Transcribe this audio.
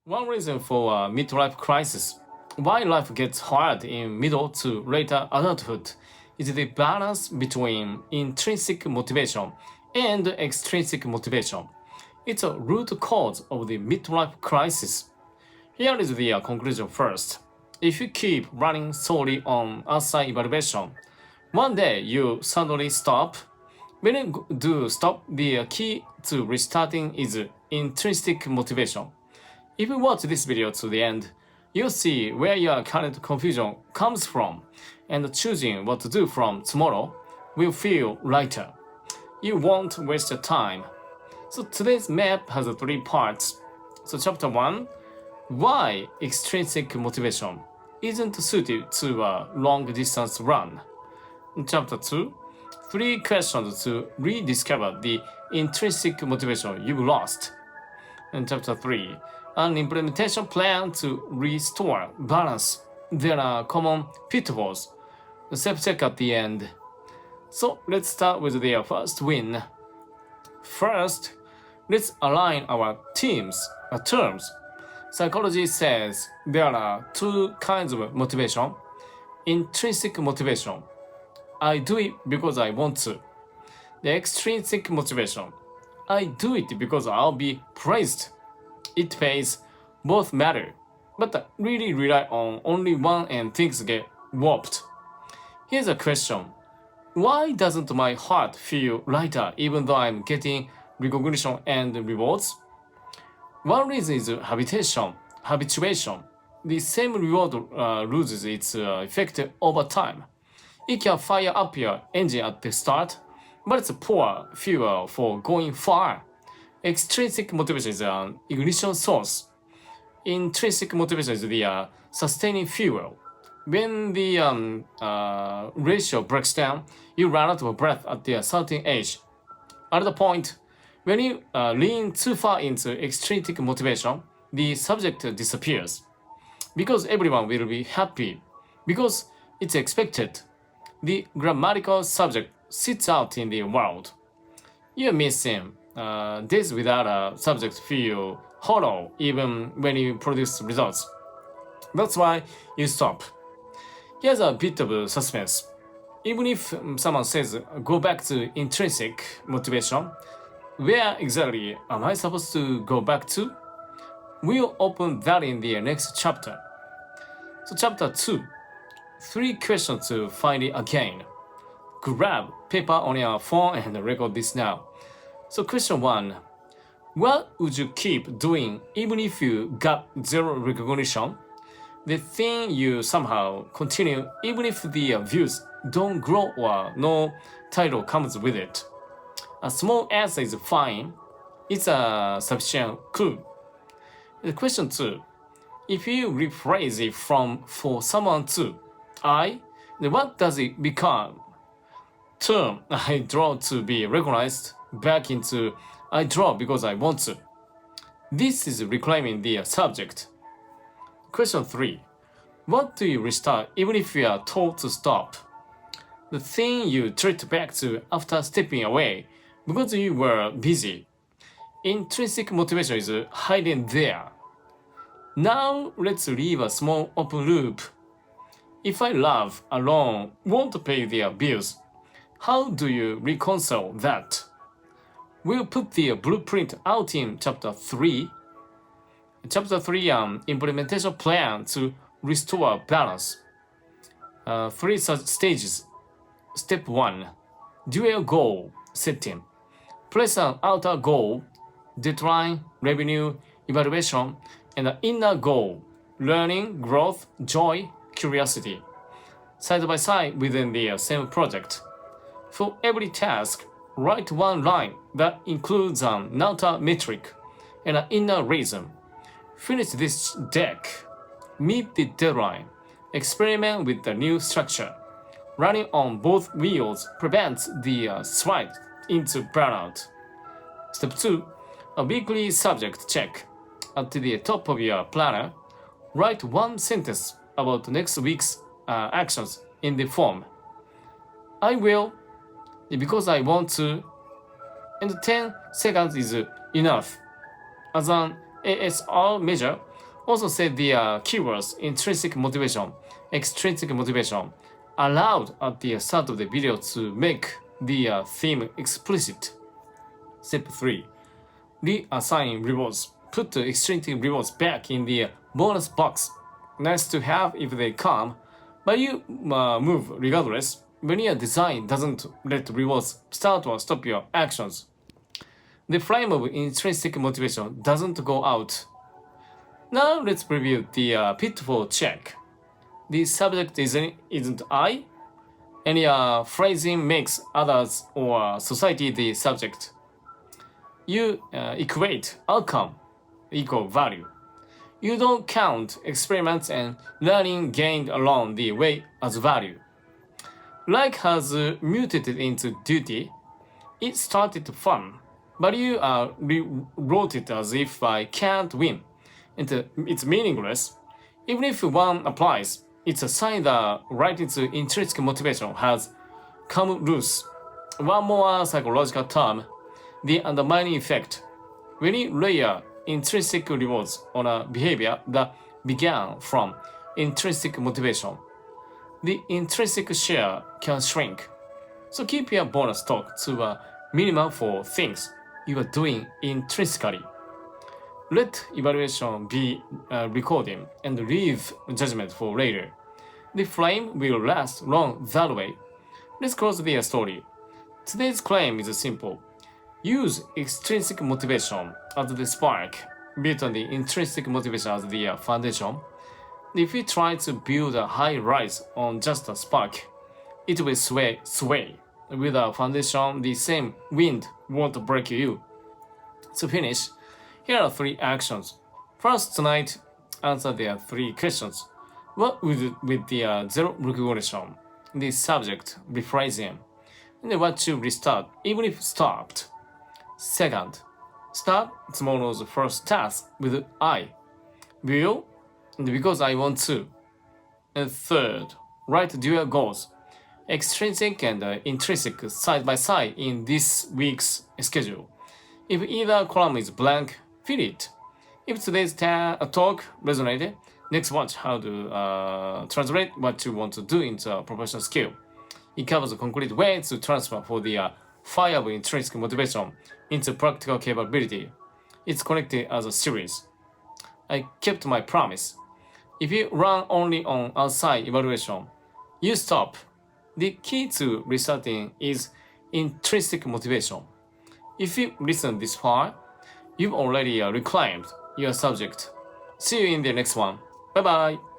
One reason for a midlife crisis, why life gets hard in middle to later adulthood, is the balance between intrinsic motivation and extrinsic motivation. It's a root cause of the midlife crisis. Here is the conclusion first. If you keep running solely on outside evaluation, one day you suddenly stop. When you do stop, the key to restarting is intrinsic motivation. If you watch this video to the end, you'll see where your current confusion comes from, and choosing what to do from tomorrow will feel lighter. You won't waste your time. So today's map has three parts. So chapter 1, why extrinsic motivation isn't suited to a long distance run. Chapter 2, 3 questions to rediscover the intrinsic motivation you've lost. And chapter 3, an implementation plan to restore balance. There are common pitfalls. Self-check at the end. So let's start with the first win. First, let's align our terms. Psychology says there are two kinds of motivation. Intrinsic motivation. I do it because I want to. The extrinsic motivation. I do it because I'll be praised. It pays, both matter, but really rely on only one and things get warped. Here's a question. Why doesn't my heart feel lighter even though I'm getting recognition and rewards? One reason is habituation. The same reward loses its effect over time. It can fire up your engine at the start, but it's poor fuel for going far. Extrinsic motivation is an ignition source. Intrinsic motivation is the sustaining fuel. When the ratio breaks down, you run out of breath at a certain age. At the point, when you lean too far into extrinsic motivation, the subject disappears. Because everyone will be happy. Because it's expected. The grammatical subject sits out in the world. You're missing. This without a subject feel hollow even when you produce results. That's why you stop. Here's a bit of suspense. Even if someone says go back to intrinsic motivation, where exactly am I supposed to go back to? We'll open that in the next chapter. So chapter 2, 3 questions to find it again. Grab paper on your phone and record this now. So question 1, what would you keep doing even if you got zero recognition? The thing you somehow continue even if the views don't grow or no title comes with it. A small answer is fine. It's a sufficient clue. The question 2, if you rephrase it from for someone to I, then what does it become? Term I draw to be recognized back into I draw because I want to. This is reclaiming the subject. Question 3. What do you restart even if you are told to stop? The thing you treat back to after stepping away because you were busy. Intrinsic motivation is hiding there. Now let's leave a small open loop. If I love alone won't pay their bills, how do you reconcile that? We'll put the blueprint out in chapter 3. Chapter 3, implementation plan to restore balance. 3 such stages. Step 1, dual goal setting. Place an outer goal, deadline, revenue, evaluation, and an inner goal, learning, growth, joy, curiosity. Side by side within the same project. For every task, write one line that includes an outer metric and an inner reason. Finish this deck. Meet the deadline. Experiment with the new structure. Running on both wheels prevents the slide into burnout. Step 2, a weekly subject check. At the top of your planner, write one sentence about next week's actions in the form I will, because I want to, and 10 seconds is enough. As an ASR measure, Also say the keywords intrinsic motivation, extrinsic motivation allowed at the start of the video to make the theme explicit. Step 3. Reassign rewards. Put the extrinsic rewards back in the bonus box. Nice to have if they come, but you move regardless when your design doesn't let rewards start or stop your actions. The flame of intrinsic motivation doesn't go out. Now let's preview the pitfall check. The subject isn't I. Any phrasing makes others or society the subject. You equate outcome equal value. You don't count experiments and learning gained along the way as value. Like has mutated into duty. It started fun, but you rewrote it as if I can't win. It's meaningless. Even if one applies, it's a sign that right into intrinsic motivation has come loose. One more psychological term, the undermining effect. When you layer intrinsic rewards on a behavior that began from intrinsic motivation, the intrinsic share can shrink. So keep your bonus talk to a minimum for things you are doing intrinsically. Let evaluation be recording and leave judgment for later. The flame will last long that way. Let's close the story. Today's claim is simple. Use extrinsic motivation as the spark, built on the intrinsic motivation as the foundation. If you try to build a high rise on just a spark, it will sway. With a foundation, the same wind won't break you. To finish, here are 3 actions. First, tonight, answer the 3 questions. What would with the zero recognition, the subject rephrasing, and what to restart, even if stopped. Second, start tomorrow's first task with I. Will, and because I want to. And third, write dual goals, extrinsic and intrinsic side by side in this week's schedule. If either column is blank, fill it. If today's talk resonated, next watch how to translate what you want to do into a professional skill. It covers a concrete way to transfer for the fire of intrinsic motivation into practical capability. It's connected as a series. I kept my promise. If you run only on outside evaluation, you stop. The key to restarting is intrinsic motivation. If you listen this far, you've already reclaimed your subject. See you in the next one. Bye bye.